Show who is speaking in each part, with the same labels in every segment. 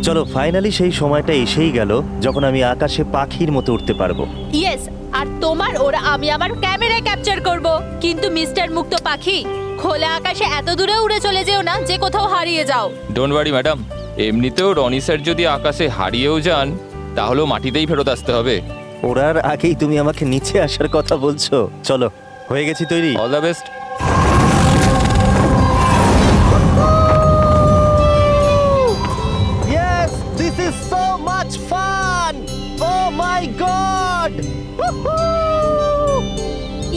Speaker 1: চলো ফাইনালি সেই সময়টা এসেই গেল যখন আমি আকাশে পাখির মতো উঠতে পারবো।
Speaker 2: ইয়েস, আর তোমার ওরা আমি আমার ক্যামেরায় ক্যাপচার করব। কিন্তু মিস্টার মুক্ত পাখি, খোলা আকাশে এত দূরে উড়ে চলে যেও না যে কোথাও হারিয়ে যাও।
Speaker 3: ডোন্ট ওয়ারি ম্যাডাম, এমনিতেও রনি স্যার যদি আকাশে হারিয়েও যান তাহলেও মাটিতেই ফেরত আসতে হবে।
Speaker 1: ওড়ার আগেই তুমি আমাকে নিচে আসার কথা বলছো। চলো, হয়ে গেছি তৈরি।
Speaker 3: All the best.
Speaker 1: Yes, this is so much fun! Oh my god!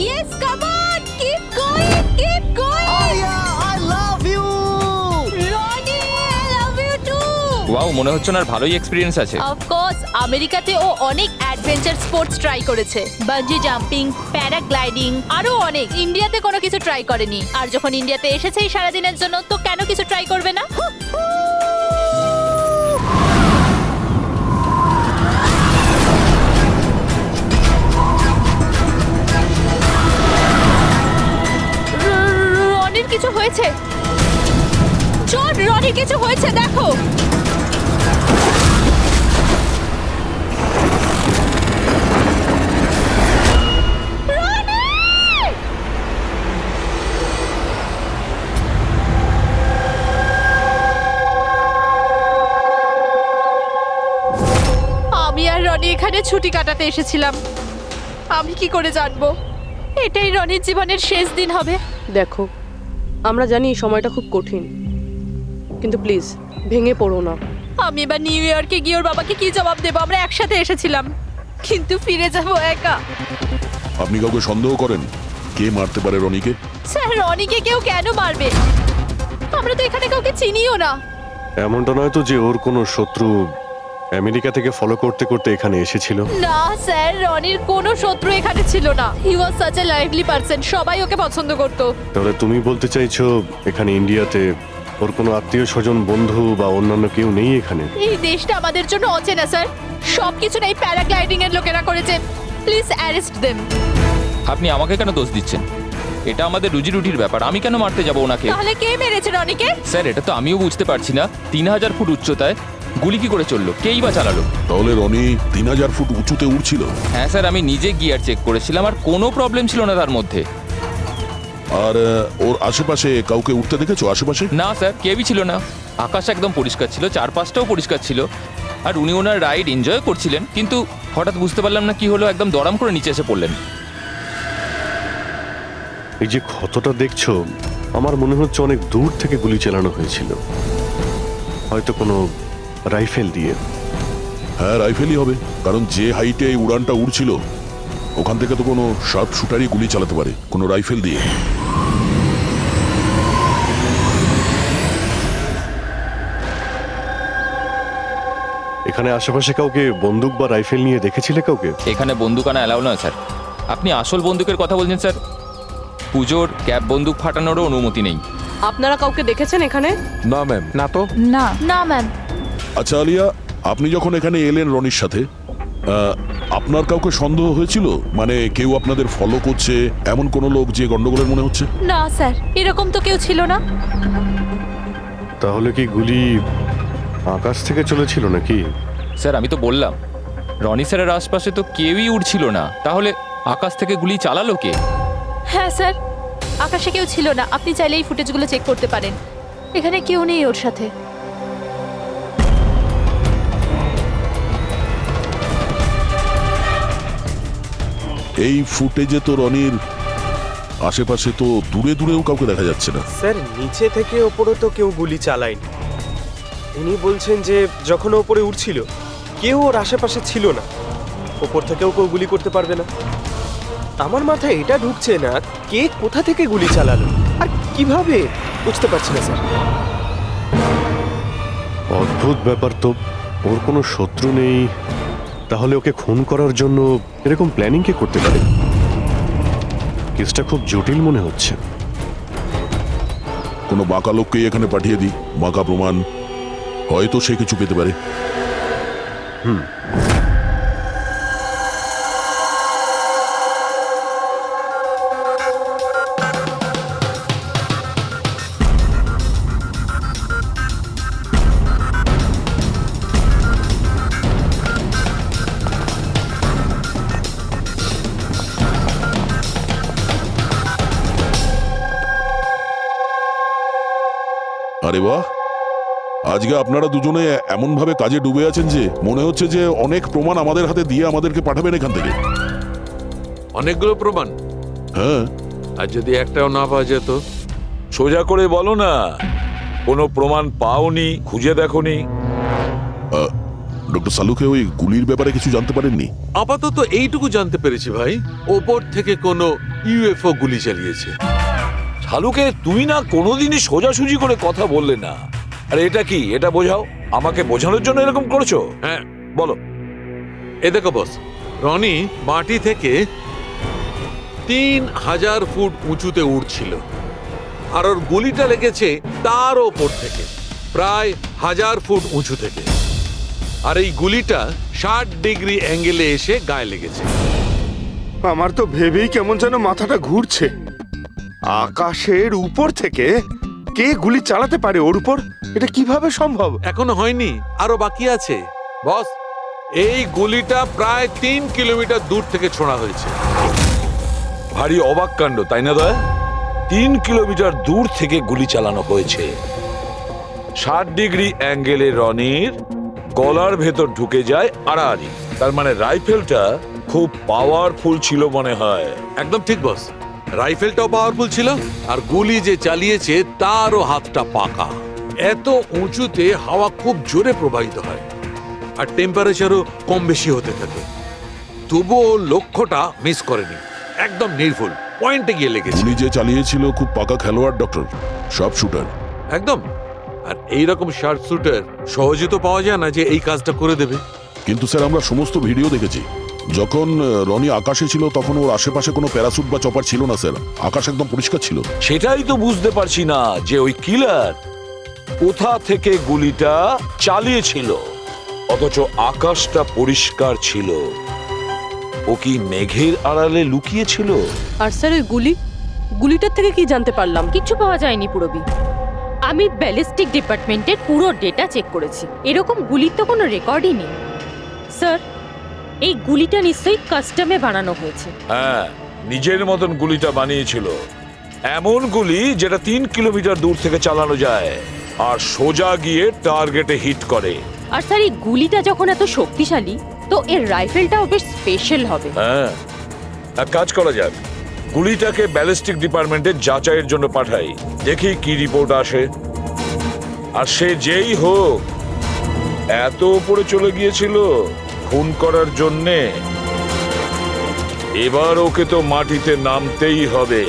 Speaker 2: Yes, come on, keep going, keep going.
Speaker 1: Yeah, I love you!
Speaker 2: Roni, I love you too.
Speaker 3: Wow, মনে হচ্ছে না ভালোই এক্সপিরিয়েন্স আছে।
Speaker 2: অফ কোর্স, আমেরিকাতে ও অনেক adventure sports try করেছে, bungee jumping, paragliding, আরো অনেক। ইন্ডিয়াতে কোনো কিছু ট্রাই করেনি, আর যখন ইন্ডিয়াতে এসেছেই সারাদিনের জন্য, তো কেন কিছু ট্রাই করবে না? রনির কিছু হয়েছে। চল, রনির কিছু হয়েছে, দেখো। আমি আর রনি এখানে ছুটি কাটাতে এসেছিলাম। আমি কি করে জানবো এটাই রনির জীবনের শেষ দিন হবে?
Speaker 4: দেখো, আমরা জানি এই সময়টা খুব কঠিন, কিন্তু প্লিজ ভেঙে পড়ো না।
Speaker 2: আমি এবার নিউ ইয়র্কে গিয়ে ওর বাবাকে কি জবাব দেবো? আমরা একসাথে এসেছিলাম, কিন্তু ফিরে যাব একা।
Speaker 5: আপনি কাউকে সন্দেহ করেন কে মারতে পারে রনিকে?
Speaker 2: স্যার, রনিকে কেউ কেন মারবে? আমরা তো এখানে কাউকে চিনিও না।
Speaker 6: এমনটা নয় তো যে ওর কোনো শত্রু আমেরিকা থেকে ফলো করতে করতে এখানে এসেছিল?
Speaker 2: না স্যার, রনির কোনো শত্রু এখানে ছিল না। He was such a lively person, সবাই ওকে পছন্দ করতো।
Speaker 6: তাহলে তুমি বলতে চাইছো এখানে ইন্ডিয়াতে ওর কোনো আত্মীয় স্বজন, বন্ধু বা অন্যান্য কেউ নেই এখানে?
Speaker 2: এই দেশটা আমাদের জন্য অচেনা স্যার। সবকিছু এই প্যারাগ্লাইডিং এর লোকেরা করেছে। Please arrest them.
Speaker 3: আপনি আমাকে কেন দোষ দিচ্ছেন? এটা আমাদের রুজি রুটির ব্যাপার, আমি কেন মারতে যাবো ওনাকে?
Speaker 2: তাহলে কে মেরেছে রনিকে?
Speaker 3: স্যার, এটা তো আমিও বুঝতে পারছি না। 3000 ফুট উচ্চতায় গুলি কি করে চললো? কেই বা চালালো?
Speaker 5: তাহলে রনি 3000 ফুট উঁচুতে উঠছিল?
Speaker 3: হ্যাঁ স্যার, আমি নিজে গিয়ার চেক করেছিলাম, আর কোনো প্রবলেম ছিল না তার মধ্যে।
Speaker 5: আর ওর আশেপাশে কাউকে উঠতে দেখেছো? আশেপাশে
Speaker 3: না স্যার, কেউই ছিল না। আকাশ একদম পরিষ্কার ছিল, চারপাশটাও পরিষ্কার ছিল, আর উনি ওনার রাইড এনজয় করছিলেন। কিন্তু হঠাৎ বুঝতে পারলাম না কি হলো, একদম দড়াম করে নিচে এসে পড়লেন।
Speaker 6: এই যে ক্ষতটা দেখছো, আমার মনে হচ্ছে অনেক দূর থেকে গুলি চালানো হয়েছিল, হয়তো কোনো রাইফেল দিয়ে।
Speaker 5: হ্যাঁ, রাইফেলই হবে, কারণ যে হাইটে এই উড়ানটা উড়ছিল ওখান থেকে তো কোনো শার্প শুটারই গুলি চালাতে পারে, কোনো রাইফেল দিয়ে।
Speaker 6: এখানে আশেপাশে কাউকে বন্দুক বা রাইফেল নিয়ে দেখেছিলে কাউকে?
Speaker 3: এখানে বন্দুক আনা অ্যালাউ নয় স্যার। আপনি আসল বন্দুকের কথা বলছেন স্যার? পুজোর ক্যাপ বন্দুক ফাটানোরও অনুমতি নেই।
Speaker 4: আপনারা কাউকে দেখেছেন এখানে?
Speaker 7: না ম্যাম, না তো।
Speaker 2: না না ম্যাম।
Speaker 5: আচ্ছা আলিয়া, আপনি যখন এখানে এলেন রনির সাথে, আপনার কাউকে সন্দেহ হয়েছিল? মানে কেউ আপনাদের ফলো করছে, এমন কোনো লোক যে গন্ডগোলের মনে হচ্ছে?
Speaker 2: না স্যার, এরকম তো কেউ ছিল না।
Speaker 6: তাহলে কি গুলি আকাশ থেকে চলেছিল নাকি?
Speaker 3: স্যার, আমি তো বললাম রনি স্যারের আশপাশে তো কেউই উড়ছিল না, তাহলে আকাশ থেকে গুলি চালালো কে?
Speaker 2: হ্যাঁ স্যার, আকাশে কেউ ছিল না। আপনি চাইলে এই ফুটেজগুলো চেক করতে পারেন। এখানে কেউ নেই ওর সাথে।
Speaker 5: এই ফুটেজে তো রনির আশেপাশে তো দূরে দূরেও কাউকে দেখা যাচ্ছে না।
Speaker 7: স্যার, নিচে থেকে ওপরে তো কেউ গুলি চালায়নি। ইনি বলছেন যে যখন ও ওপরে উঠছিল কেউ ওর আশেপাশে ছিল না, ওপর থেকেও কেউ গুলি করতে পারবে না। আমার মাথায় এটা ঢুকছে না কে কোথা থেকে গুলি চালালো আর কিভাবে, বুঝতে পারছি না স্যার।
Speaker 6: অদ্ভুত ব্যাপার তো। ওর কোনো শত্রু নেই, তাহলে ওকে খুন করার জন্য এরকম প্ল্যানিং কে করতে পারে? কেসটা খুব জটিল মনে হচ্ছে।
Speaker 5: কোনো বাঁকা লোককে এখানে পাঠিয়ে দিই, বাঁকা প্রমাণ, হয়তো সে কিছু পেতে পারে। আরে বাহ, আজকে আপনারা দুজনে এমন ভাবে কাজে ডুবে আছেন যে মনে হচ্ছে যে অনেক প্রমাণ আমাদের হাতে দিয়ে আমাদেরকে পাঠাবেন এখান থেকে।
Speaker 8: অনেকগুলো প্রমাণ,
Speaker 5: হ্যাঁ,
Speaker 8: আর যদি একটাও না পাওয়া যেত?
Speaker 9: সোজা করে বলো না, কোনো প্রমাণ পাওনি, খুঁজে দেখোনি?
Speaker 5: ডক্টর সালুকে ওই গুলির ব্যাপারে কিছু জানতে পারেননি?
Speaker 8: আপাতত এইটুকু জানতে পেরেছি ভাই, ওপর থেকে কোনো ইউএফও গুলি চালিয়েছে।
Speaker 9: শালুকে তুমি না কোনোদিনই সোজাসুজি করে কথা বললে না। আরে এটা কি, এটা বোঝাও, আমাকে বোঝানোর জন্য এরকম করছো?
Speaker 8: হ্যাঁ,
Speaker 9: বলো।
Speaker 8: এ দেখো বস, রনি মাটি থেকে 3000 ফুট উঁচুতে উঠছিল, আর ওর গুলিটা লেগেছে তার ওপর থেকে প্রায় 1000 ফুট উঁচু থেকে। আর এই গুলিটা 60 ডিগ্রি অ্যাঙ্গেলে এসে গায়ে লেগেছে।
Speaker 10: আমার তো ভেবেই কেমন যেন মাথাটা ঘুরছে। আকাশের উপর থেকে কে গুলি চালাতে পারে ওর উপর? এটা কিভাবে সম্ভব?
Speaker 8: এখনো হয়নি, আরো বাকি আছে বস। এই গুলিটা প্রায় 3 কিলোমিটার দূর থেকে ছোড়া হয়েছে।
Speaker 9: ভারী অবাক কাণ্ড, তাই না দয়া? 3 কিলোমিটার দূর থেকে গুলি চালানো হয়েছে। 60 ডিগ্রি অ্যাঙ্গেলে রনির গলার ভেতর ঢুকে যায় আড়াআড়ি। তার মানে রাইফেলটা খুব পাওয়ারফুল ছিল মনে হয়।
Speaker 8: একদম ঠিক বস, রাইফেলটাও পাওয়ারফুল ছিল, আর গুলি যে চালিয়েছে তারও হাতটা পাকা। এত উঁচুতে হাওয়া খুব জোরে প্রবাহিত হয়, আর টেম্পারেচারও কম বেশি হতে থাকে। তবুও লক্ষ্যটা মিস করেনি, একদম নির্ভুল পয়েন্টে গিয়ে লেগেছে।
Speaker 5: গুলি যে চালিয়েছিল খুব পাকা খেলোয়াড়, ডক্টর, সব শুটার।
Speaker 8: একদম। আর এইরকম শার্ট শুটার সহজে তো পাওয়া যায় না যে এই কাজটা করে দেবে।
Speaker 5: কিন্তু স্যার, আমরা সমস্ত ভিডিও দেখেছি। যখন রনি আকাশে ছিল তখন ওর আশেপাশে কোনো প্যারাসুট বা চপার ছিল না স্যার। আকাশ একদম পরিষ্কার ছিল।
Speaker 9: সেটাই তো বুঝতে পারছি না যে ওই কিলার কোথা থেকে গুলিটা চালিয়েছিল, অথচ আকাশটা পরিষ্কার ছিল। ও কি মেঘের আড়ালে লুকিয়েছিল?
Speaker 4: আর স্যার ওই গুলিটার থেকে কি জানতে পারলাম?
Speaker 2: কিচ্ছু পাওয়া যায়নি পুরবি। আমি ব্যালিস্টিক ডিপার্টমেন্টের পুরো ডেটা চেক করেছি, এরকম গুলির তো কোনো রেকর্ডই নেই। স্যার, এই গুলিটা নিশ্চয়ই কাস্টমে বানানো হয়েছে।
Speaker 9: হ্যাঁ, নিজের মতন গুলিটা বানিয়েছিল। এমন গুলি যেটা 3 কিলোমিটার দূর থেকে চালানো যায় আর সোজা গিয়ে টার্গেটে হিট করে।
Speaker 2: আর স্যার, এই গুলিটা যখন এত শক্তিশালী, তো এর রাইফেলটাও বেশ স্পেশাল হবে।
Speaker 9: হ্যাঁ, এক কাজ করা যাক, গুলিটাকে ব্যালিস্টিক ডিপার্টমেন্টে যাচাইয়ের জন্য পাঠাই, দেখি কি রিপোর্ট আসে। আর সে যেই হোক, এত উপরে চলে গিয়েছিল খুন করার জন্যে, এবার ওকে তো মাটিতে নামতেই হবে।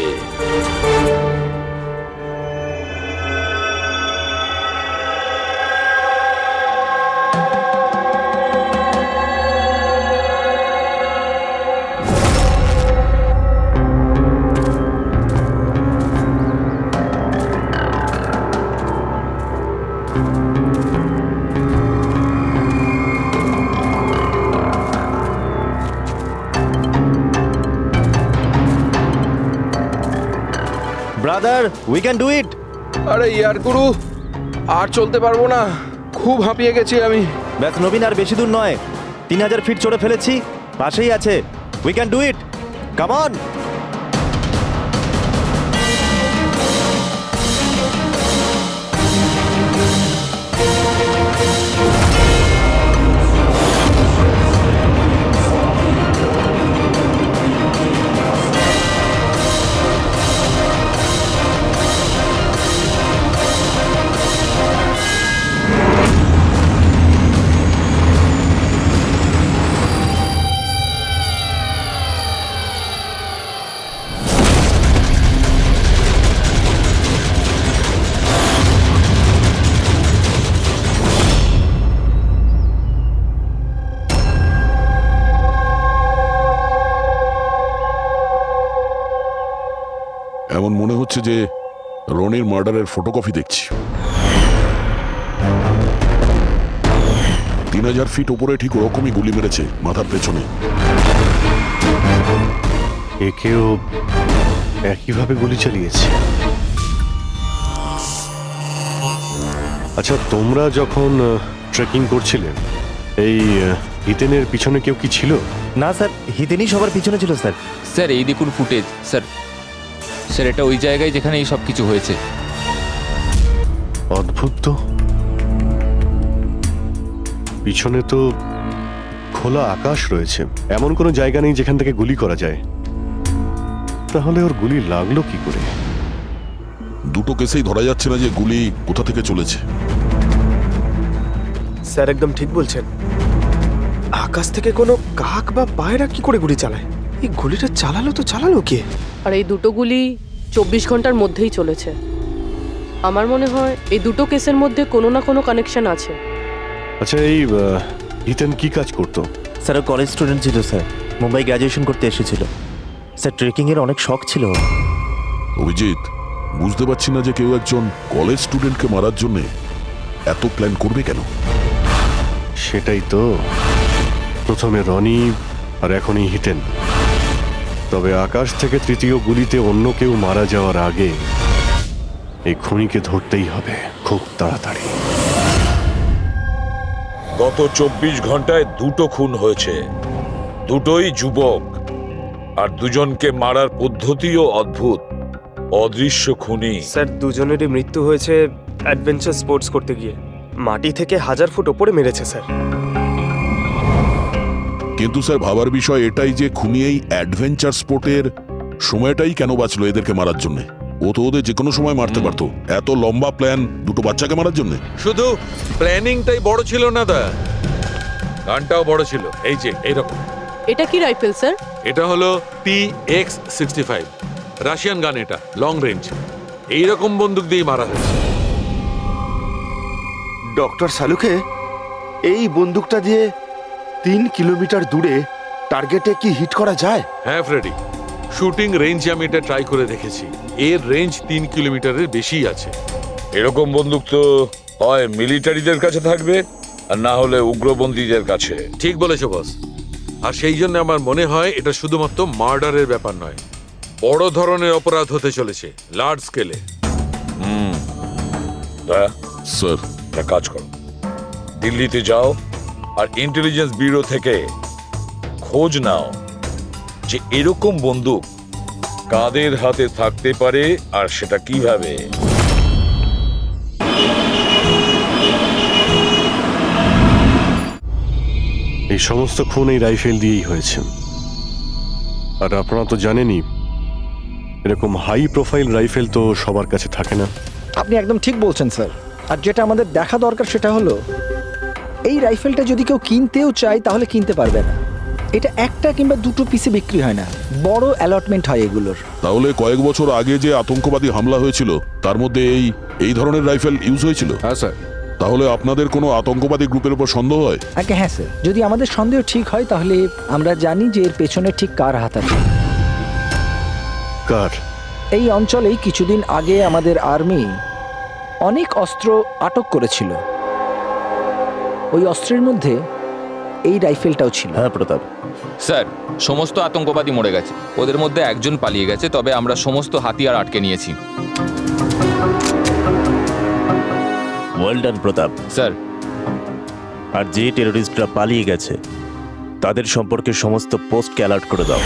Speaker 1: ব্রাদার, উই ক্যান ডু ইট।
Speaker 10: আরে ইয়ার গুরু, আর চলতে পারবো না, খুব হাঁপিয়ে গেছি আমি।
Speaker 1: ব্যাস নবীন, আর বেশি দূর নয়, 3000 ফিট চড়ে ফেলেছি, পাশেই আছে। We can do it, come on.
Speaker 5: এমন মনে হচ্ছে যে রনির মার্ডারের ফটোকপি দেখছি। 3000 ফিট উপরে ঠিক ওরকমই গুলি মেরেছে, মাথার পেছনে।
Speaker 6: একেও একইভাবে গুলি চালিয়েছে। আচ্ছা, তোমরা যখন ট্রেকিং করছিলে, এই হিতেনের পিছনে কেউ কি ছিল?
Speaker 1: না স্যার, হিতেনই সবার পিছনে ছিল স্যার।
Speaker 3: স্যার, এই দেখুন ফুটেজ। স্যার, এটা ওই জায়গায় যেখানে এই সব কিছু হয়েছে।
Speaker 6: অদ্ভুত তো, পিছনে তো খোলা আকাশ রয়েছে, এমন কোনো জায়গা নেই যেখান থেকে গুলি করা যায়। তাহলে ওর গুলি লাগলো কি করে?
Speaker 5: দুটো কেসেই ধরা যাচ্ছে না যে গুলি কোথা থেকে চলেছে।
Speaker 7: স্যার একদম ঠিক বলছেন। আকাশ থেকে কোনো কাক বা পায়রা কি করে গুলি চালায়? এই গুলিটা চালালো কে?
Speaker 4: আর এই দুটো গুলি 24 ঘন্টার মধ্যেই চলেছে। আমার মনে হয় এই দুটো কেসের মধ্যে কোনো না কোনো কানেকশন আছে।
Speaker 6: আচ্ছা, এই ইথেন কি কাজ করতো?
Speaker 1: স্যার কলেজ স্টুডেন্ট ছিল স্যার, মুম্বাই গ্র্যাজুয়েশন করতে এসেছিল স্যার। ট্রেকিং এর অনেক শখ ছিল ওর।
Speaker 5: অভিজিৎ, বুঝতে পারছি না যে কেউ একজন কলেজ স্টুডেন্টকে মারার জন্য এত প্ল্যান করবে কেন।
Speaker 6: সেটাই তো, প্রথমে রনি আর এখনই হিতেন। তবে আকাশ থেকে তৃতীয় গুলিতে অন্য কেউ মারা যাওয়ার আগে এই খুনিকে ধরতেই হবে খুব তাড়াতাড়ি।
Speaker 9: গত 24 ঘন্টায় দুটো খুন হয়েছে, দুটোই যুবক, আর দুজনকে মারার পদ্ধতিও অদ্ভুত। অদৃশ্য খুনি।
Speaker 7: স্যার দুজনেরই মৃত্যু হয়েছে অ্যাডভেঞ্চার স্পোর্টস করতে গিয়ে। মাটি থেকে 1000 ফুট ওপরে মেরেছে স্যার।
Speaker 5: কিন্তু স্যার ভাবার বিষয় এটাই যে খুনি এই অ্যাডভেঞ্চার স্পোর্টের সময়টাই কেন বাঁচলো এদেরকে মারার জন্য? ও তো ওদের যে কোনো সময় মারতে পারতো। এত লম্বা প্ল্যান দুটো বাচ্চাকে মারার জন্য?
Speaker 8: শুধু প্ল্যানিংটাই বড় ছিল না দা, গানটাও বড় ছিল। এই যে এইরকম।
Speaker 4: এটা কি রাইফেল স্যার?
Speaker 8: এটা হলো PX-65, রাশিয়ান গান। এটা লং রেঞ্জ। এইরকম বন্দুক দিয়ে মারা হয়েছে।
Speaker 10: ডক্টর সালুকে, এই বন্দুকটা দিয়ে 3 কিলোমিটার দূরে টার্গেটে কি হিট করা যায়?
Speaker 8: হ্যাঁ ফ্রেডি, শুটিং রেঞ্জে আমি এটা ট্রাই করে দেখেছি। এর রেঞ্জ 3 কিলোমিটারের বেশি আছে।
Speaker 9: এরকম বন্দুক তো হয় মিলিটারিদের কাছে থাকবে, আর না হলে উগ্রপন্থীদের কাছে।
Speaker 8: ঠিক বলেছো বস। আর সেই জন্য আমার মনে হয় এটা শুধুমাত্র মার্ডারের ব্যাপার নয়, বড় ধরনের অপরাধ হতে চলেছে, লার্জ স্কেলে।
Speaker 5: স্যার,
Speaker 9: একটা কাজ করো, দিল্লিতে যাও আর ইন্টেলিজেন্স ব্যুরো থেকে খোঁজ নাও যে এরকম বন্দুক কাদের হাতে থাকতে পারে আর সেটা কিভাবে।
Speaker 6: এই সমস্ত খুন এই রাইফেল দিয়েই হয়েছে। আর আপনারা তো জানেনই, এরকম হাই প্রোফাইল রাইফেল তো সবার কাছে থাকে না।
Speaker 11: আপনি একদম ঠিক বলছেন স্যার। আর যেটা আমাদের দেখা দরকার সেটা হলো এই রাইফেলটা যদি কেউ কিনতেও চায় তাহলে কিনতে পারবে না। এটা একটা কিংবা দুটো পিসে বিক্রি হয় না, বড় অ্যালটমেন্ট হয় এগুলোর।
Speaker 5: তাহলে কয়েক বছর আগে যে আতঙ্কবাদী হামলা হয়েছিল তার মধ্যে এই ধরনের রাইফেল ইউজ হয়েছিল?
Speaker 7: হ্যাঁ স্যার।
Speaker 5: তাহলে আপনাদের কোনো আতঙ্কবাদী গ্রুপের উপর সন্দেহ হয়?
Speaker 11: আগে হ্যাঁ স্যার, যদি আমাদের সন্দেহ ঠিক হয় তাহলে আমরা জানি যে এর পেছনে ঠিক কার হাত আছে।
Speaker 6: কার?
Speaker 11: এই অঞ্চলেই কিছুদিন আগে আমাদের আর্মি অনেক অস্ত্র আটক করেছিল। ওই অস্ত্রের মধ্যে এই রাইফেলটাও ছিল।
Speaker 1: হ্যাঁ প্রতাপ।
Speaker 3: স্যার, সমস্ত আতঙ্কবাদী মরে গেছে, ওদের মধ্যে একজন পালিয়ে গেছে, তবে আমরা সমস্ত হাতিয়ার আটকে নিয়েছি।
Speaker 1: ওয়েল ডান প্রতাপ।
Speaker 3: স্যার,
Speaker 1: আর যে টেররিস্টরা পালিয়ে গেছে তাদের সম্পর্কে সমস্ত পোস্টকে অ্যালার্ট করে দাও।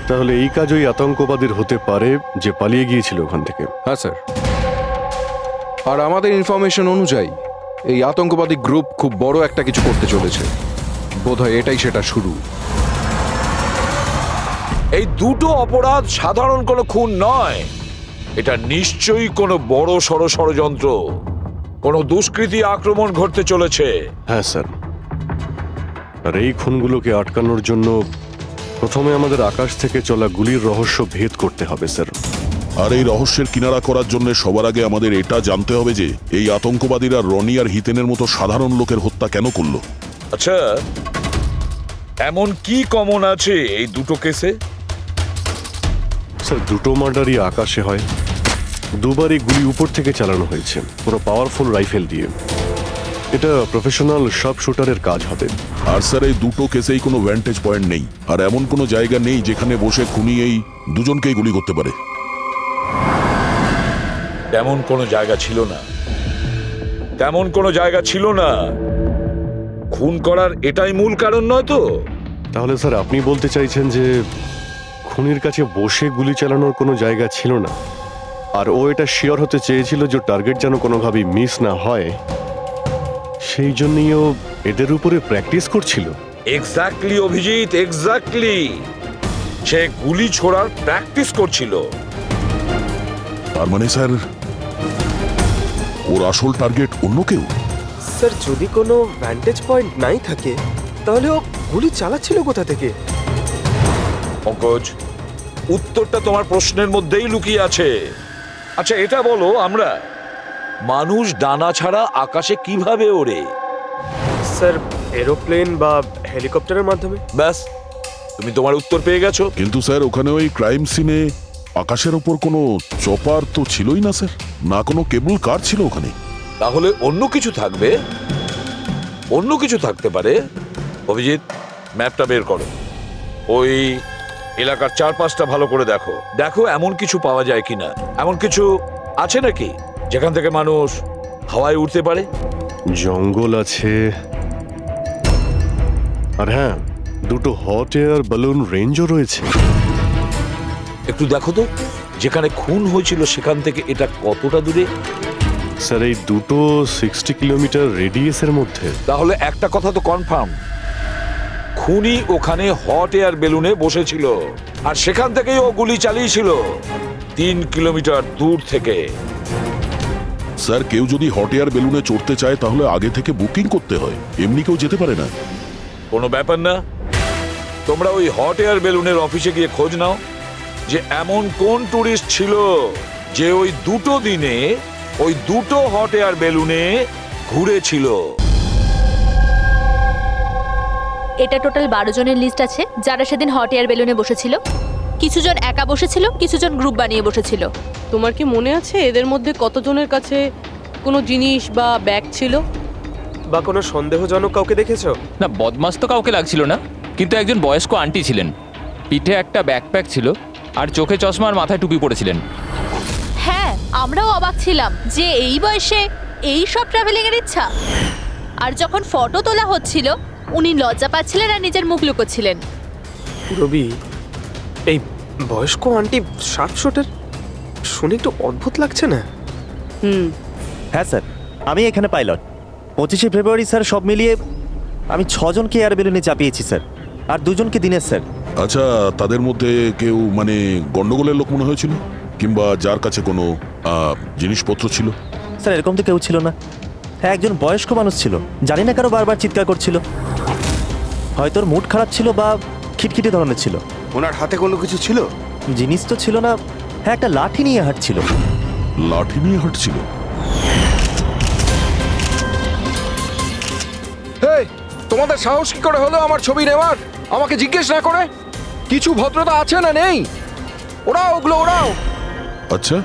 Speaker 6: তাহলে এই কাজ ওই আতঙ্কবাদীর হতে পারে যে পালিয়ে গিয়েছিল ওখান থেকে।
Speaker 12: হ্যাঁ স্যার। আর আমাদের ইনফরমেশন অনুযায়ী এই আতঙ্কবাদী গ্রুপ খুব বড় একটা কিছু করতে চলেছে। বোধহয় এটাই সেটা শুরু।
Speaker 9: এই দুটো অপরাধ সাধারণ কোনো খুন নয়, এটা নিশ্চয়ই কোনো বড় সড় ষড়যন্ত্র, কোনো দুষ্কৃতী আক্রমণ ঘটতে চলেছে।
Speaker 6: হ্যাঁ স্যার। আর এই খুনগুলোকে আটকানোর জন্য প্রথমে আমাদের আকাশ থেকে চলা গুলির রহস্য ভেদ করতে হবে স্যার।
Speaker 5: আর এই রহস্যের কিনারা করার জন্য সবার আগে আমাদের এটা জানতে হবে যে এই আতঙ্কবাদীরা রনি আর হিতেনের মতো সাধারণ লোকের হত্যা কেন করলো।
Speaker 9: আচ্ছা, এমন কি কমন আছে এই দুটো কেসে?
Speaker 6: স্যার, দুটো মার্ডারই আকাশে হয়, দুবারই গুলি উপর থেকে চালানো হয়েছে, পুরো পাওয়ারফুল রাইফেল দিয়ে। এটা প্রফেশনাল সব শুটারের কাজ হবে।
Speaker 5: আর স্যার, এই দুটো কেসেই কোনো ভ্যান্টেজ পয়েন্ট নেই, আর এমন কোনো জায়গা নেই যেখানে বসে খুনি এই দুজনকেই গুলি করতে পারে।
Speaker 9: তেমন কোনো জায়গা ছিল না, তেমন কোনো জায়গা ছিল না। খুন করার এটাই মূল কারণ নয় তো?
Speaker 6: তাহলে স্যার আপনি বলতে চাইছেন যে খুনির কাছে বসে গুলি চালানোর কোনো জায়গা ছিল না, আর ও এটা শিওর হতে চেয়েছিল যে টার্গেট যেন কোনোভাবেই মিস না হয়, সেই জন্যই ও এদের উপরে প্র্যাকটিস করছিল।
Speaker 9: Exactly Abhijit, exactly. সে গুলি ছোড়ার প্র্যাকটিস করছিল।
Speaker 5: তার মানে স্যার ওর আসল টার্গেট অন্য কেউ।
Speaker 7: স্যার যদি কোনো ভ্যান্টেজ পয়েন্ট নাই থাকে তাহলে ও গুলি চালাচ্ছিল কোথা থেকে?
Speaker 9: পঙ্কজ, উত্তরটা তোমার প্রশ্নের মধ্যেই লুকিয়ে আছে। আচ্ছা এটা বলো, আমরা মানুষ ডানা ছাড়া আকাশে কিভাবে ওড়ে?
Speaker 7: স্যার এরোপ্লেন বা হেলিকপ্টারের মাধ্যমে।
Speaker 9: ব্যাস, তুমি তোমার উত্তর পেয়ে গেছো।
Speaker 5: কিন্তু স্যার ওখানে ওই ক্রাইম সিনে আকাশের ওপর কোনো চপার তো ছিলই না স্যার, না কোনো কেবল কার ছিল ওখানে।
Speaker 9: তাহলে অন্য কিছু থাকবে, অন্য কিছু থাকতে পারে। অভিজিৎ, ম্যাপটা বের করো, ওই এলাকার চারপাশটা ভালো করে দেখো, দেখো এমন কিছু পাওয়া যায় কিনা। এমন কিছু আছে নাকি যেখান থেকে মানুষ হাওয়ায় উঠতে পারে?
Speaker 6: জঙ্গল আছে, আর হ্যাঁ, দুটো হট এয়ার বালুন রেঞ্জও রয়েছে।
Speaker 9: একটু দেখো তো, যেখানে খুন হয়েছিল সেখান থেকে এটা কতটা দূরে?
Speaker 6: স্যার এই দুটো 60 কিলোমিটার রেডিয়াসের মধ্যে।
Speaker 9: তাহলে একটা কথা তো কনফার্ম, খুনি ওখানে হট এয়ার বেলুনে বসেছিল আর সেখান থেকেই ও গুলি চালিয়েছিল 3 কিলোমিটার দূর থেকে।
Speaker 5: স্যার কেউ যদি হট এয়ার বেলুনে চড়তে চায় তাহলে আগে থেকে বুকিং করতে হয়, এমনি কেউ যেতে পারে না।
Speaker 9: কোনো ব্যাপার না, তোমরা ওই হট এয়ার বেলুনের অফিসে গিয়ে খোঁজ নাও যে এমন কোন টুরিস্ট ছিল যে ওই দুটো দিনে ওই দুটো হট এয়ার বেলুনে ঘুরেছিল।
Speaker 2: এটা টোটাল 12 জনের লিস্ট আছে যারা সেদিন হট এয়ার বেলুনে বসেছিল। কিছুজন একা বসেছিল, কিছুজন গ্রুপ বানিয়ে বসেছিল।
Speaker 4: তোমার কি মনে আছে এদের মধ্যে কতজনের কাছে কোনো জিনিস বা ব্যাগ ছিল?
Speaker 7: বা কোনো সন্দেহজনক কাউকে দেখেছো?
Speaker 3: না, বদমাস তো কাউকে লাগছিল না, কিন্তু একজন বয়স্ক আন্টি ছিলেন, পিঠে একটা ব্যাকপ্যাক ছিল আর চোখে চশমা আর মাথায় টুপি পরেছিলেন।
Speaker 2: হ্যাঁ, আমরাও অবাক ছিলাম যে এই বয়সে এই সব ট্রাভেলিং এর ইচ্ছা। আর যখন ফটো তোলা হচ্ছিল উনি লজ্জা পাচ্ছিলেন আর নিজের মুখ লুকোচ্ছিলেন।
Speaker 7: রবি, এই বয়স্ক আন্টি শার্ট শুটের শুনে একটু অদ্ভুত লাগছে না?
Speaker 1: হ্যাঁ স্যার, আমি এখানে পাইলট। 25শে ফেব্রুয়ারি স্যার সব মিলিয়ে আমি 6 জনকে এয়ার বেলুনে চাপিয়েছি স্যার, আর 2 জনকে দিনের স্যার।
Speaker 5: আচ্ছা, তাদের মধ্যে কেউ মানে গন্ডগোলের লোক মনে হয়েছিল, কিংবা যার কাছে কোনো জিনিসপত্র ছিল?
Speaker 1: স্যার এরকম তো কেউ ছিল না। হ্যাঁ, একজন বয়স্ক মানুষ ছিল, জানি না কারো বারবার চিৎকার করছিল। হয়তো ওর মুড খারাপ ছিল বা খিটখিটে ধরনের ছিল।
Speaker 10: ওনার হাতে কোনো কিছু ছিল?
Speaker 1: জিনিস তো ছিল না। হ্যাঁ, একটা লাঠি নিয়ে হাঁটছিল।
Speaker 5: লাঠি নিয়ে হাঁটছিল?
Speaker 12: হেই, তোমাদের সাহস কি করে হলো আমার ছবি নেওয়ার, আমাকে জিজ্ঞেস না করে? কিছু ভদ্রতা আছে না নেই? ওরাও ওগুলো ওরাও।
Speaker 5: আচ্ছা,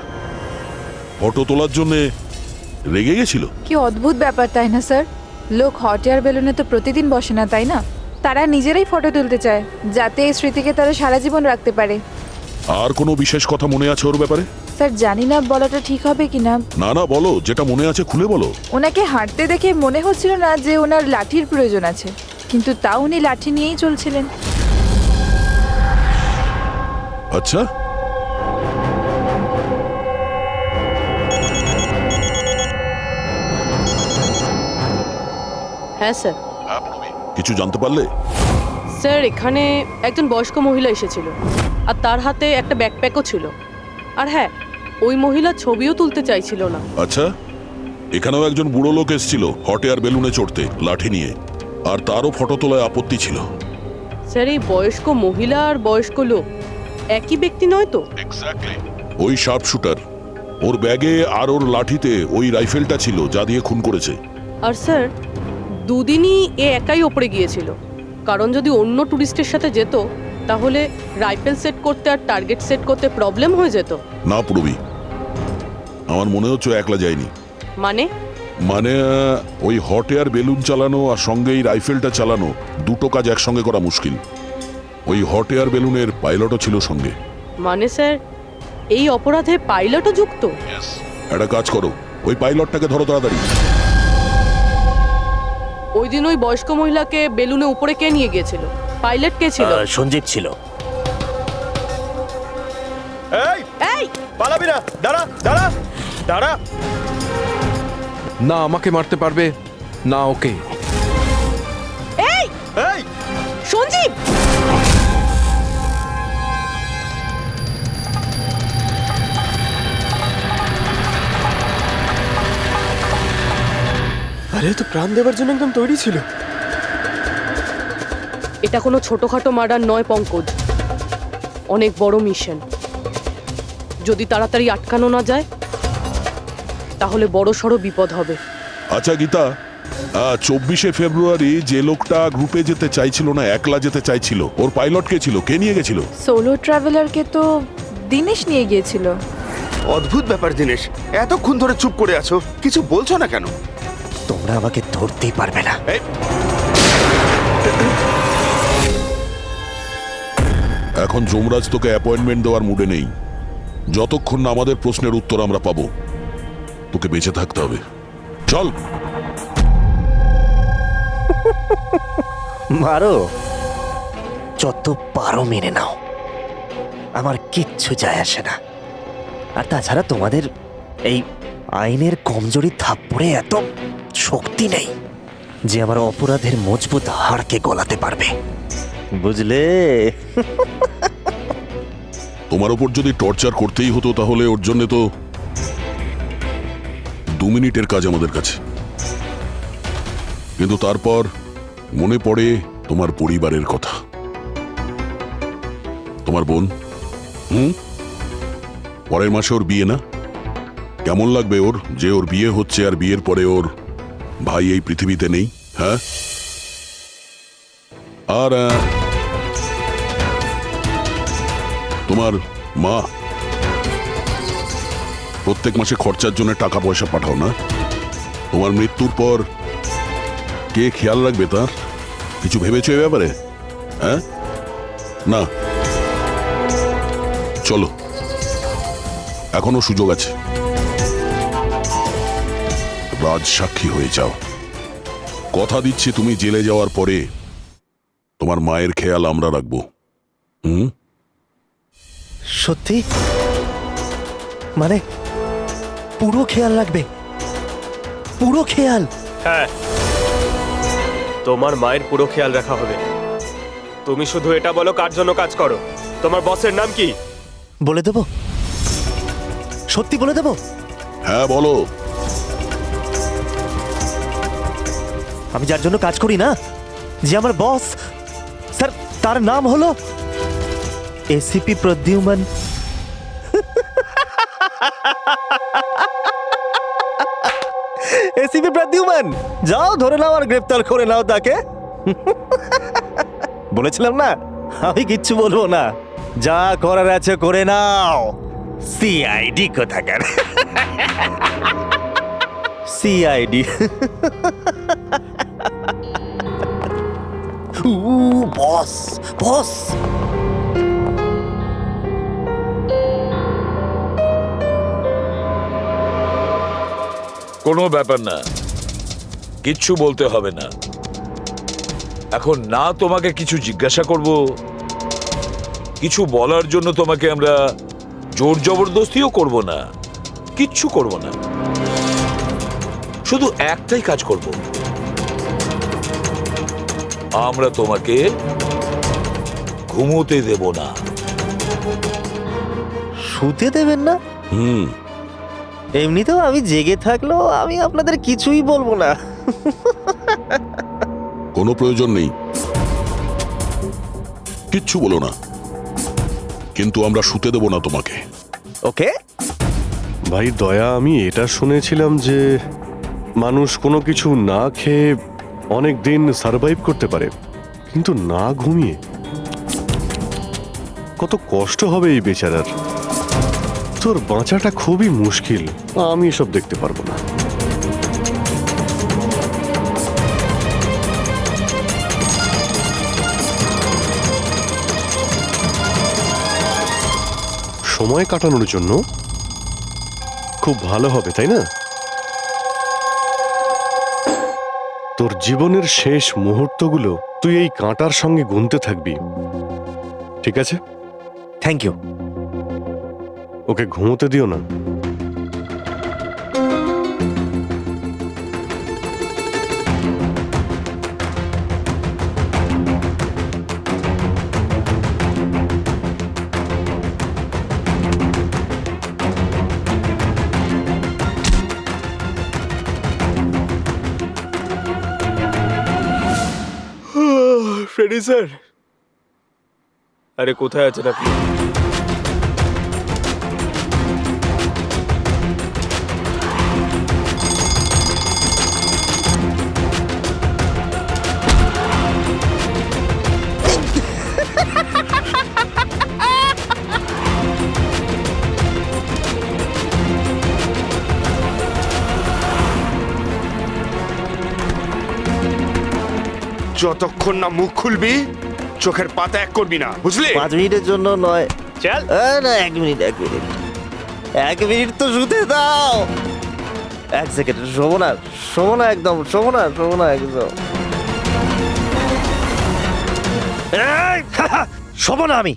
Speaker 5: ফটো তোলার জন্য রেগে গেছিল?
Speaker 13: কি অদ্ভুত ব্যাপার, তাই না স্যার? লোক হট এয়ার বেলুনে তো প্রতিদিন বসে না, তাই না? তারা নিজেরাই ফটো তুলতে চায় যাতে এই স্মৃতিকে তারা সারা জীবন রাখতে পারে।
Speaker 5: আর কোনো বিশেষ কথা মনে আছে ওর ব্যাপারে?
Speaker 13: স্যার জানি না বলাটা ঠিক হবে কিনা।
Speaker 5: না না, বলো, যেটা মনে আছে খুলে বলো।
Speaker 13: ওনাকে হাঁটতে দেখে মনে হচ্ছিল না যে ওনার লাঠির প্রয়োজন আছে, কিন্তু তাও উনি লাঠি নিয়েই চলছিলেন।
Speaker 5: আচ্ছা,
Speaker 4: হ্যাঁ স্যার।
Speaker 5: কিছু জানতে পারলে?
Speaker 4: স্যার এখানে একজন বয়স্ক মহিলা এসেছিল আর তার হাতে একটা ব্যাকপ্যাকও ছিল। আর হ্যাঁ, ওই মহিলা ছবিও তুলতে চাইছিল না।
Speaker 5: আচ্ছা, এখানেও একজন বুড়ো লোক এসেছিল হট এয়ার বেলুনে চড়তে লাঠি নিয়ে, আর তারও ফটো তোলায় আপত্তি ছিল।
Speaker 4: স্যার এই বয়স্ক মহিলা আর বয়স্ক লোক একই ব্যক্তি নয় তো?
Speaker 5: ওই শার্প শুটার, ওর ব্যাগে আর ওর লাঠিতে ওই রাইফেলটা ছিল যা দিয়ে খুন করেছে।
Speaker 4: আর স্যার দুদিনই এ একাই ওপরে গিয়েছিল, কারণ যদি অন্য টুরিস্টের সাথে যেত তাহলে রাইফেল সেট করতে আর টার্গেট সেট করতে প্রবলেম হয়ে যেত।
Speaker 5: না পূরবী, আমার মনে হচ্ছে একলা যায়নি।
Speaker 4: মানে
Speaker 5: ওই হট এয়ার বেলুন চালানো আর সঙ্গে এই রাইফেলটা চালানো দুটো কাজ একসঙ্গে করা মুশকিল। ওই হট এয়ার বেলুনের পাইলটও ছিল সঙ্গে।
Speaker 4: মানে স্যার এই অপরাধে পাইলটও যুক্ত?
Speaker 5: একটা কাজ করো, ওই পাইলটটাকে ধরো তাড়াতাড়ি।
Speaker 4: ওই দিন ওই বয়স্ক মহিলাকে বেলুনে উপরে কে নিয়ে গিয়েছিল? পাইলট কে ছিল?
Speaker 1: সঞ্জীব ছিল।
Speaker 4: এই
Speaker 1: পালাবি না, দাঁড়া দাঁড়া দাঁড়া।
Speaker 12: না আমাকে মারতে পারবে না ওকে।
Speaker 4: এই
Speaker 1: এই
Speaker 4: সঞ্জীব,
Speaker 7: আরে তো প্রাণ দেওয়ার জন্য একদম তৈরি ছিল।
Speaker 4: এটা কোনো ছোটখাটো মার্ডার নয় পঙ্কজ, অনেক বড় মিশন। যদি তাড়াতাড়ি আটকানো না যায় তাহলে বড় সড়ো বিপদ হবে।
Speaker 5: আচ্ছা গীতা, 24শে ফেব্রুয়ারি যে লোকটা গ্রুপে যেতে চাইছিল না, একলা যেতে চাইছিল, ওর পাইলট কে ছিল? কে নিয়ে গেছিল?
Speaker 13: সোলো ট্রাভেলারকে তো দিনেশ নিয়ে গিয়েছিল।
Speaker 10: অদ্ভুত ব্যাপার দিনেশ, এতক্ষণ ধরে চুপ করে আছো, কিছু বলছো না কেন?
Speaker 1: তোমরা আমাকে ধরতেই পারবে না।
Speaker 10: এই,
Speaker 5: এখন যমরাজ তোকে অ্যাপয়েন্টমেন্ট দেওয়ার মুডে নেই। যতক্ষণ না আমাদের প্রশ্নের উত্তর আমরা পাবো, তোকে বেঁচে থাকতে হবে। চল।
Speaker 1: মারো, যত পারো মেনে নাও, আমার কিচ্ছু যায় আসে না। আর তাছাড়া তোমাদের এই আইনের কমজোরি থাপ্পড়ে এত শক্তি নেই যে আমার অপরাধের মজবুত হাড়কে গলাতে পারবে, বুঝলে?
Speaker 5: তোমার ওপর যদি টর্চার করতেই হতো তাহলে ওর জন্য তো 2 মিনিটের কাজ আমাদের কাছে। কিন্তু তারপর মনে পড়ে তোমার পরিবারের কথা, তোমার বোন। পরের মাসে ওর বিয়ে না? কেমন লাগবে ওর যে ওর বিয়ে হচ্ছে আর বিয়ের পরে ওর ভাই এই পৃথিবীতে নেই? হ্যাঁ, আর তোমার মা প্রত্যেক মাসে খরচার জন্য টাকা পয়সা পাঠাও না? তোমার মৃত্যুর পর কে খেয়াল রাখবে তার? কিছু ভেবেছো এ ব্যাপারে? হ্যাঁ, না। চলো, এখনো সুযোগ আছে, রাজ সাক্ষী হয়ে যাও। কথা দিচ্ছি তুমি জেলে যাওয়ার পরে তোমার মায়ের খেয়াল আমরা রাখবো।
Speaker 1: সত্যি? মানে পুরো খেয়াল রাখবে? পুরো খেয়াল?
Speaker 7: হ্যাঁ, তোমার মায়ের পুরো খেয়াল রাখা হবে। তুমি শুধু এটা বলো কার জন্য কাজ করো, তোমার বসের নাম কি?
Speaker 1: বলে দেবো? সত্যি বলে দেবো?
Speaker 5: হ্যাঁ বলো।
Speaker 1: আমি যার জন্য কাজ করি না, যে আমার বস স্যার, তার নাম হলো এসিপি প্রদ্যুম্ন। এসিপি প্রদ্যুম্ন, যাও ধরে নাও আর গ্রেফতার করে নাও তাকে। বলেছিলাম না আমি কিচ্ছু বলবো না, যা করার আছে করে নাও। সিআইডি কোথাকার। সিআইডি। বস বস।
Speaker 9: কোনো ব্যাপার না, কিচ্ছু বলতে হবে না। এখন না তোমাকে কিছু জিজ্ঞাসা করব, কিছু বলার জন্য তোমাকে আমরা জোর জবরদস্তিও করব না, কিচ্ছু করব না। শুধু একটাই কাজ করব, আমরা তোমাকে ঘুমোতে দেব না।
Speaker 1: শুতে দেবেন না? এমনিতেও আমি জেগে থাকলেও আমি আপনাদের কিছুই বলবো না।
Speaker 5: কোনো প্রয়োজন নেই, কিচ্ছু বলো না, কিন্তু আমরা শুতে দেব না তোমাকে।
Speaker 1: ওকে
Speaker 6: ভাই দয়া, আমি এটা শুনেছিলাম যে মানুষ কোনো কিছু না খেয়ে অনেক দিন সার্ভাইভ করতে পারে, কিন্তু না ঘুমিয়ে কত কষ্ট হবে এই বেচারার। তোর বাঁচাটা খুবই মুশকিল, আমি এসব দেখতে পারবো না। সময় কাটানোর জন্য খুব ভালো হবে, তাই না? তোর জীবনের শেষ মুহূর্তগুলো তুই এই কাঁটার সঙ্গে গুনতে থাকবি, ঠিক আছে?
Speaker 1: Thank you.
Speaker 6: ওকে ঘুমোতে দিও না।
Speaker 7: ফ্রেডি স্যার, আরে কোথায় আছেন আপনি?
Speaker 10: যতক্ষণ না মুখ খুলবি চোখের পাতা এক করবি না, বুঝলি?
Speaker 1: 5 মিনিটের জন্য নয়।
Speaker 7: চল।
Speaker 1: না, 1 মিনিট 1 মিনিট তো শুতে দাও। 1 সেকেন্ড, শোবো না একদম, শোবো না একদম। এই, শোবো না আমি।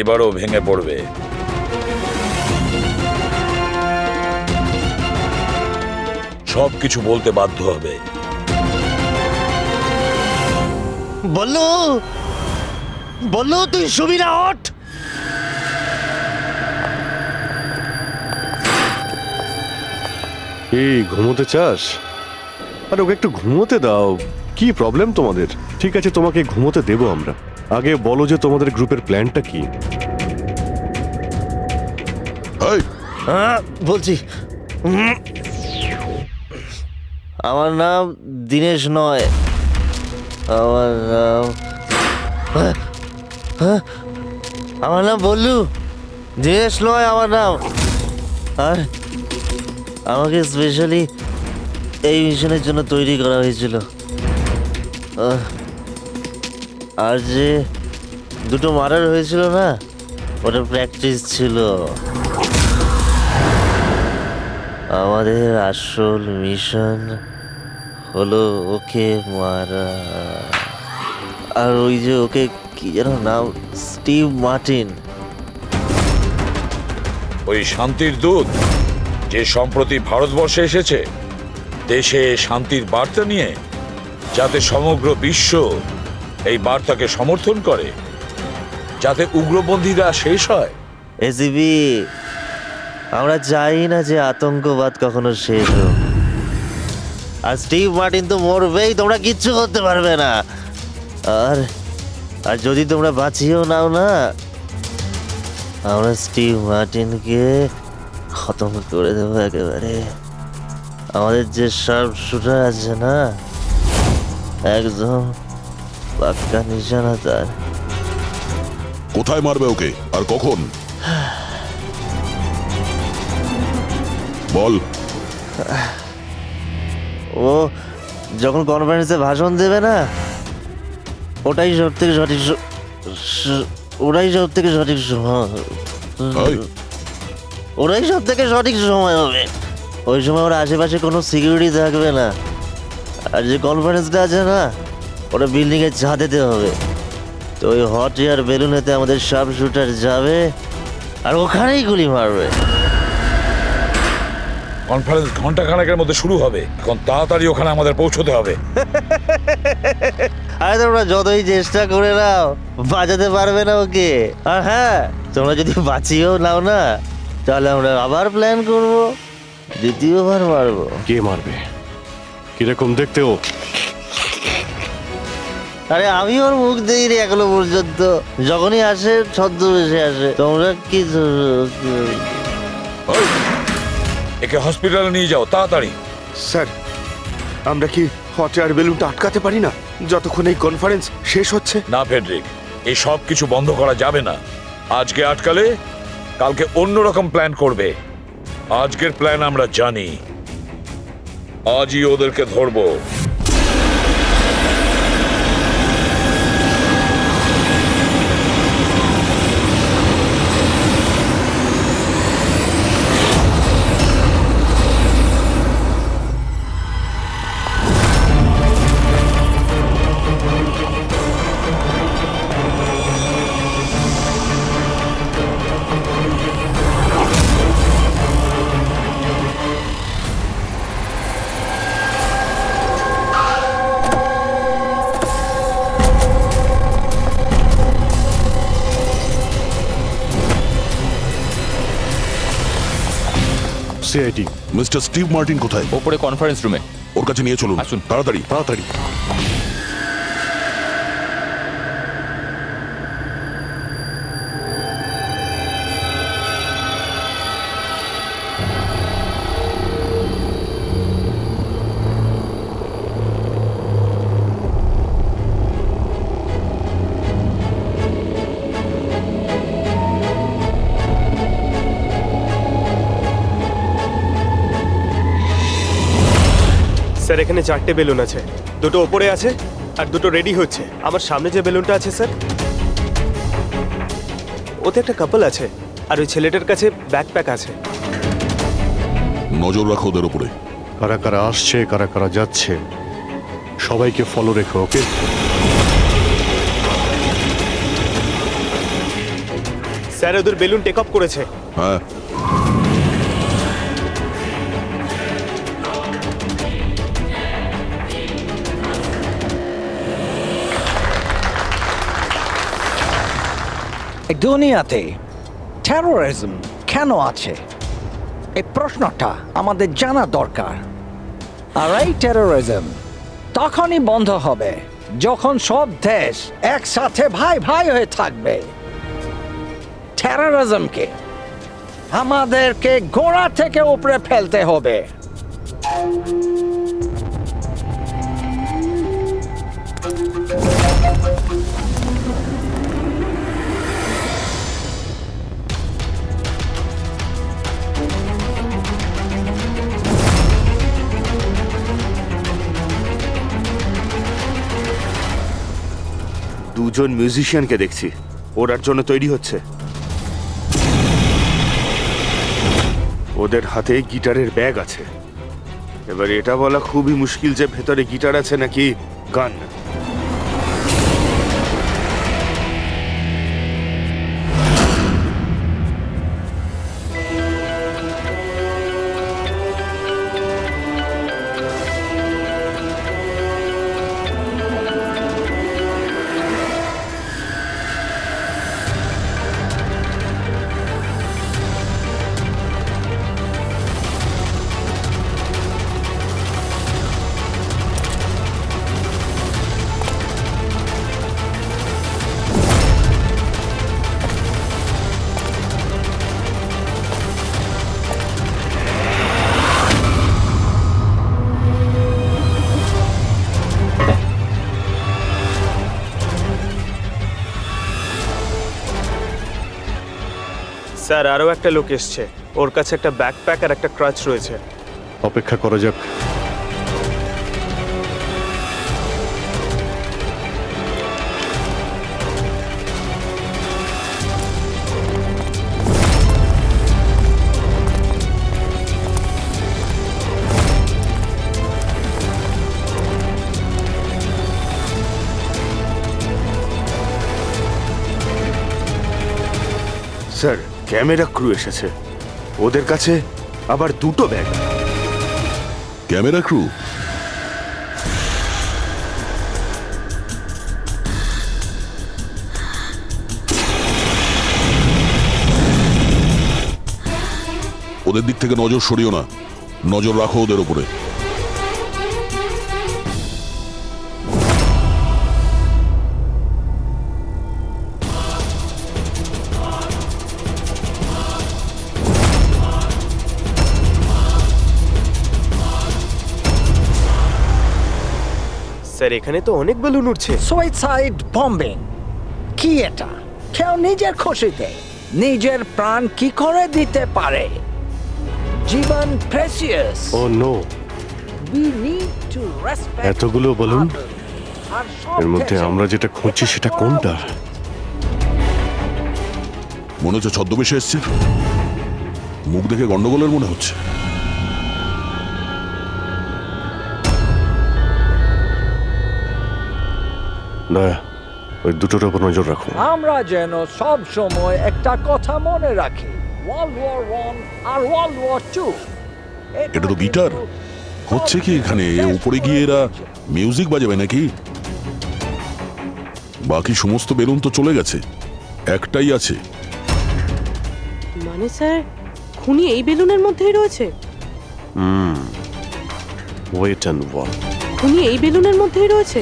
Speaker 9: এবারও ভেঙে পড়বে। সব কিছু বলতে বাধ্য হবে।
Speaker 1: বললো তুই শুবি না, ওঠ।
Speaker 6: এই ঘুমোতে চাস? আরে ওকে একটু ঘুমোতে দাও। কি প্রবলেম তোমাদের? ঠিক আছে, তোমাকে ঘুমোতে দেবো আমরা। আগে বলো যে তোমাদের গ্রুপের প্ল্যানটা কি?
Speaker 5: এই,
Speaker 1: বলছি, আমার নাম দীনেশ নয়, আমার নাম বল্লু। দীনেশ নয় আমার নাম। আর আমাকে স্পেশালি এই মিশনের জন্য তৈরি করা হয়েছিল। আর যে 2টো মার্ডার হয়েছিল না, ওটা প্র্যাকটিস ছিল। আমাদের আসল মিশন হলো ওকে মারা। আর ওই যে ওকে কি যেন নাম, স্টিভ মার্টিন।
Speaker 9: ওই শান্তির দূত যে সম্প্রতি ভারতবর্ষে এসেছে দেশে শান্তির বার্তা নিয়ে, যাতে সমগ্র বিশ্ব এই বার্তাকে সমর্থন করে, যাতে উগ্রপন্থীরা শেষ হয়।
Speaker 1: এসিবি, আমরা চাই না যে আতঙ্কবাদ কখনো শেষ হোক। আর স্টিভ মার্টিন তো মরবেই, তোমরা কিচ্ছু করতে পারবে না। আর আর যদি তোমরা বাঁচিয়েও নাও না, আমরা স্টিভ মার্টিনকে খতম করে দেবো একেবারে। আমাদের যে শার্প শুটার আছে না, একদম পাক্কা নিশানা তার।
Speaker 5: কোথায় মারবে ওকে আর কখন? বল।
Speaker 1: ও যখন কনফারেন্সে ভাষণ দেবে না, ওটাই সব থেকে সঠিক সময়। ওরাই সব থেকে সঠিক সময় হবে। ওই সময় ওর আশেপাশে কোনো সিকিউরিটি থাকবে না। আর যে কনফারেন্সটা আছে না, ওটা বিল্ডিং এর ছাদেতে হবে। তো ওই হট এয়ার বেলুনেতে আমাদের শার্প শুটার যাবে আর ওখানেই গুলি মারবে।
Speaker 9: কনফারেন্স ঘন্টা খানেকের মধ্যে শুরু হবে। এখন তাড়াতাড়ি ওখানে আমাদের পৌঁছতে হবে।
Speaker 1: আরে তোমরা যতই চেষ্টা করে নাও, বাঁচাতে পারবে না ওকে। আর হ্যাঁ, তোমরা যদি বাঁচিয়েও নাও না, তাহলে আমরা আবার প্ল্যান করব, দ্বিতীয়বার মারবো।
Speaker 6: কে মারবে? কিরকম দেখতে ও?
Speaker 1: আরে আমি ওর মুখ দেই রে এখনো পর্যন্ত। যখনই আসে ছদ্মবেশে আসে। তোমরা কি
Speaker 9: একে হসপিটালে নিয়ে যাও তাড়াতাড়ি।
Speaker 10: স্যার, আমরা কি হট এয়ার বেলুনটা আটকাতে পারি না যতক্ষণ এই কনফারেন্স শেষ হচ্ছে?
Speaker 9: না ফেডরিক, এই সব কিছু বন্ধ করা যাবে না। আজকে আটকালে কালকে অন্যরকম প্ল্যান করবে। আজকের প্ল্যান আমরা জানি, আজই ওদেরকে ধরবো।
Speaker 6: সিআইটি।
Speaker 5: মিস্টার স্টিভ মার্টিন কোথায়?
Speaker 3: ওপরে কনফারেন্স রুমে।
Speaker 5: ওর কাছে নিয়ে চলুন,
Speaker 3: আসুন।
Speaker 5: তাড়াতাড়ি।
Speaker 6: তাড়াতাড়ি।
Speaker 7: স্যার এখানে 4টে বেলুন আছে, দুটো ওপরে আছে আর দুটো রেডি হচ্ছে। আমার সামনে যে বেলুনটা আছে স্যার, ওতে একটা কাপল আছে আর ওই ছেলেটার কাছে ব্যাকপ্যাক আছে।
Speaker 5: নজর রাখো ওদের উপরে।
Speaker 6: কারা কারা আসছে, কারা কারা যাচ্ছে, সবাইকে ফলো রেখো, ওকে?
Speaker 7: স্যার ওদের বেলুন টেক অফ করেছে।
Speaker 5: হ্যাঁ,
Speaker 11: এই দুনিয়াতে টেরোরিজম কেন আছে, এই প্রশ্নটা আমাদের জানা দরকার। আর এই টেরোরিজম তখনই বন্ধ হবে যখন সব দেশ একসাথে ভাই ভাই হয়ে থাকবে। টেরোরিজমকে আমাদেরকে গোড়া থেকে উপরে ফেলতে হবে।
Speaker 10: দুজন মিউজিশিয়ানকে দেখছি, ওরার জন্য তৈরি হচ্ছে। ওদের হাতে গিটারের ব্যাগ আছে। এবার এটা বলা খুবই মুশকিল যে ভেতরে গিটার আছে নাকি গান।
Speaker 7: স্যার আরও একটা লোক এসছে, ওর কাছে একটা ব্যাকপ্যাক আর একটা ক্রাচ রয়েছে।
Speaker 6: অপেক্ষা করা যাক।
Speaker 10: স্যার ক্যামেরা ক্রু এসেছে, ওদের কাছে আবার দুটো ব্যাগ।
Speaker 5: Camera crew? ওদের দিক থেকে নজর সরিও না, নজর রাখো ওদের উপরে।
Speaker 7: স্যার এখানে তো অনেক বেলুন উঠছে।
Speaker 11: সুইসাইড বম্বিং কি এটা? কেউ নিজের খুশিতে নিজের প্রাণ কি করে দিতে পারে? জীবন precious.
Speaker 6: Oh no,
Speaker 11: We need to respect
Speaker 6: এতগুলো বলুন,
Speaker 11: others. আর সব
Speaker 6: এর মধ্যে
Speaker 11: দেশে
Speaker 6: আমরা যেটা খুঁজছি
Speaker 11: এটা
Speaker 6: সেটা
Speaker 11: করা
Speaker 6: কোনটা?
Speaker 11: উচিত।
Speaker 5: মনে হচ্ছে ছদ্মবেশে এসছে, মুখ দেখে গন্ডগোলের মনে হচ্ছে।
Speaker 6: দয়া, ওই দুটোর উপর নজর রাখো।
Speaker 11: আমরা যেন সব সময় একটা কথা মনে রাখি, ওয়ার্ল্ড ওয়ার 1 আর ওয়ার্ল্ড ওয়ার 2।
Speaker 5: এটা তো গিটার। হচ্ছে কি এখানে? উপরে গিয়ে এরা মিউজিক বাজাবে নাকি? বাকি সমস্ত বেলুন তো চলে গেছে, একটাই আছে।
Speaker 4: মানে স্যার খুনি এই বেলুনের মধ্যেই রয়েছে?
Speaker 6: Wait and watch.
Speaker 4: খুনি এই বেলুনের মধ্যেই রয়েছে?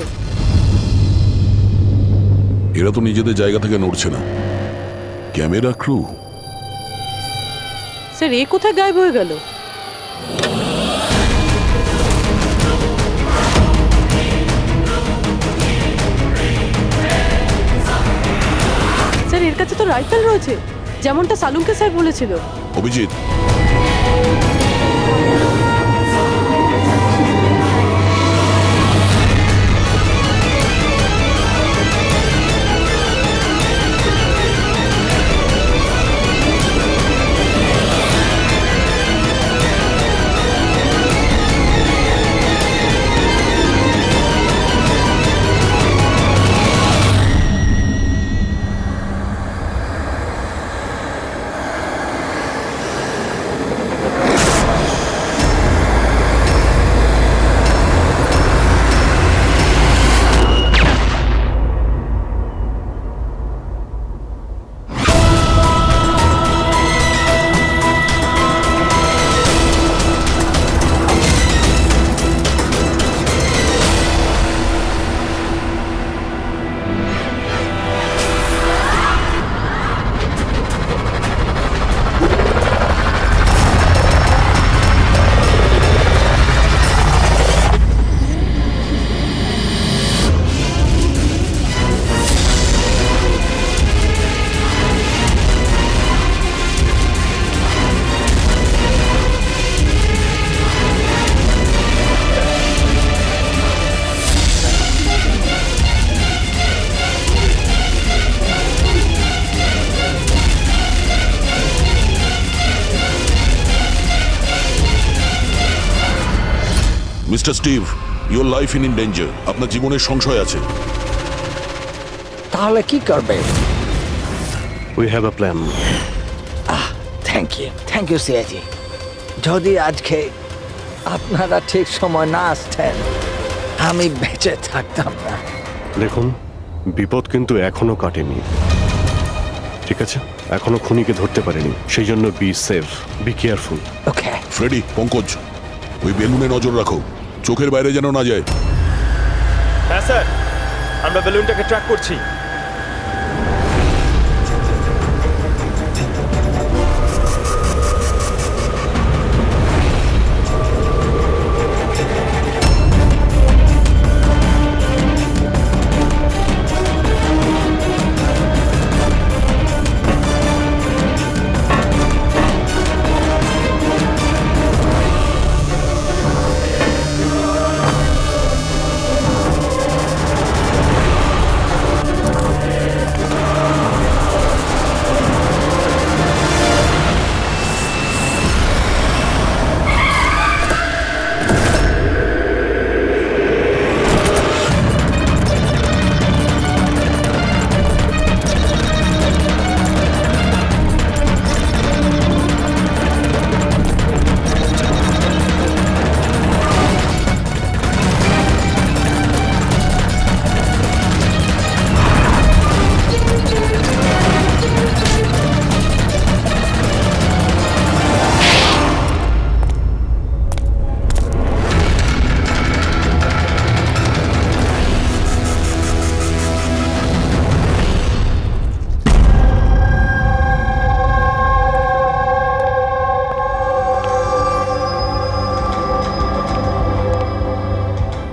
Speaker 5: এরা তো নিজেদের জায়গা থেকে নড়ছে না। Camera crew.
Speaker 4: স্যার এ কোথায় গায়েব হয়ে গেল? স্যার এর কাছে তো রাইফেল রয়েছে, যেমনটা সালুঙ্কে স্যার বলেছিল।
Speaker 5: Abhijit, mister Steve, your life in danger. আপনার জীবনের সংশয় আছে।
Speaker 11: তাহলে কি করবে?
Speaker 6: We have a plan.
Speaker 11: Thank you CIG. যদি আজকে আপনারা ঠিক সময় না আসতেন আমি বেঁচে থাকতাম না।
Speaker 6: দেখুন, বিপদ কিন্তু এখনো কাটেনি, ঠিক আছে? এখনো খুনিকে ধরতে পারেনি, সেই জন্য be safe, be careful.
Speaker 11: Okay
Speaker 5: Freddy, Pankaj, ওই বেলুনে নজর রাখো, চোখের বাইরে যেন না যায়।
Speaker 7: হ্যাঁ স্যার, আমরা বেলুনটাকে ট্র্যাক করছি।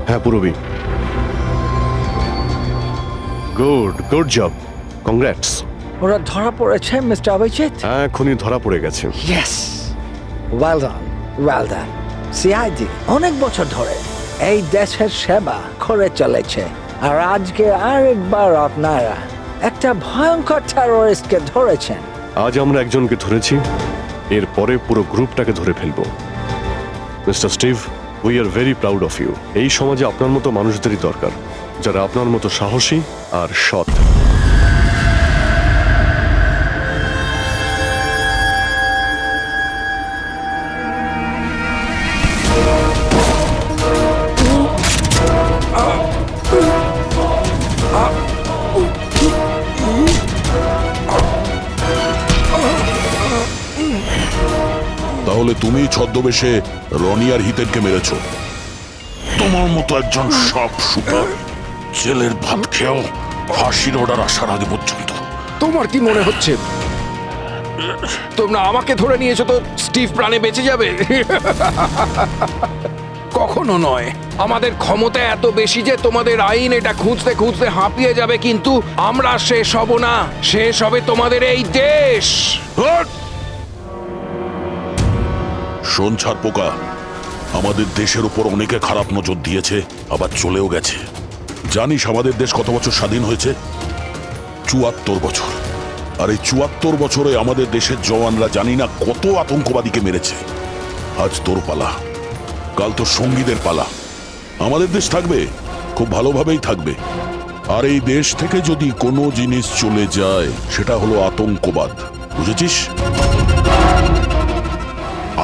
Speaker 6: হ্যাঁ পুরবি, গুড জব, কংগ্রাটস।
Speaker 11: ওরা ধরা পড়েছে মিস্টার অভিজিৎ?
Speaker 6: হ্যাঁ, খুনি ধরা পড়ে গেছে।
Speaker 11: Yes, well done. সিআইডি অনেক বছর ধরে এই দেশের সেবা করে চলেছে, আর আজকে আরেকবার আপনারা একটা ভয়ঙ্কর টেররিস্টকে ধরেছেন।
Speaker 6: আজ আমরা একজনকে ধরেছি, এরপরে পুরো গ্রুপটাকে ধরে ফেলবো। Mister Steve, we are very proud of you. এই সমাজে আপনার মতো মানুষদেরই দরকার, যারা আপনার মতো সাহসী আর সৎ।
Speaker 5: তাহলে তুমি ছদ্মবেশে রনি আর হিতেনকে মেরেছ। তোমার মতো একজন সাপ শুটার জেলের ভাত খেয়েও ফাঁসির অর্ডার আসার আগে পর্যন্ত।
Speaker 12: তোমার কি মনে হচ্ছে তোমরা আমাকে ধরে নিয়েছো তো স্টিভ প্রাণে বেঁচে যাবে? কখনো নয়। আমাদের ক্ষমতা এত বেশি যে তোমাদের আইন এটা খুঁজতে খুঁজতে হাঁপিয়ে যাবে, কিন্তু আমরা শেষ হব না। শেষ হবে তোমাদের এই দেশ।
Speaker 5: শোন ছাড় পোকা, আমাদের দেশের উপর অনেকে খারাপ নজর দিয়েছে, আবার চলেও গেছে। জানিস আমাদের দেশ কত বছর স্বাধীন হয়েছে? ৭৪ বছর। আর এই ৭৪ বছরে আমাদের দেশের জওয়ানরা জানি না কত আতঙ্কবাদীকে মেরেছে। আজ তোর পালা, কাল তোর সঙ্গীদের পালা। আমাদের দেশ থাকবে, খুব ভালোভাবেই থাকবে। আর এই দেশ থেকে যদি কোনো জিনিস চলে যায় সেটা হলো আতঙ্কবাদ, বুঝেছিস?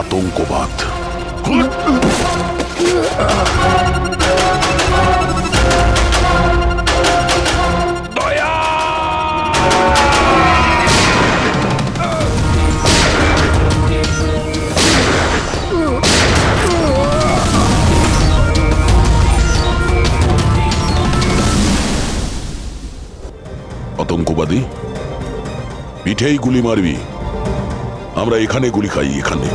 Speaker 5: আতঙ্কবাদ। আতঙ্কবাদী পিঠেই গুলি মারবি, আমরা এখানে গুলি খাই, এখানে।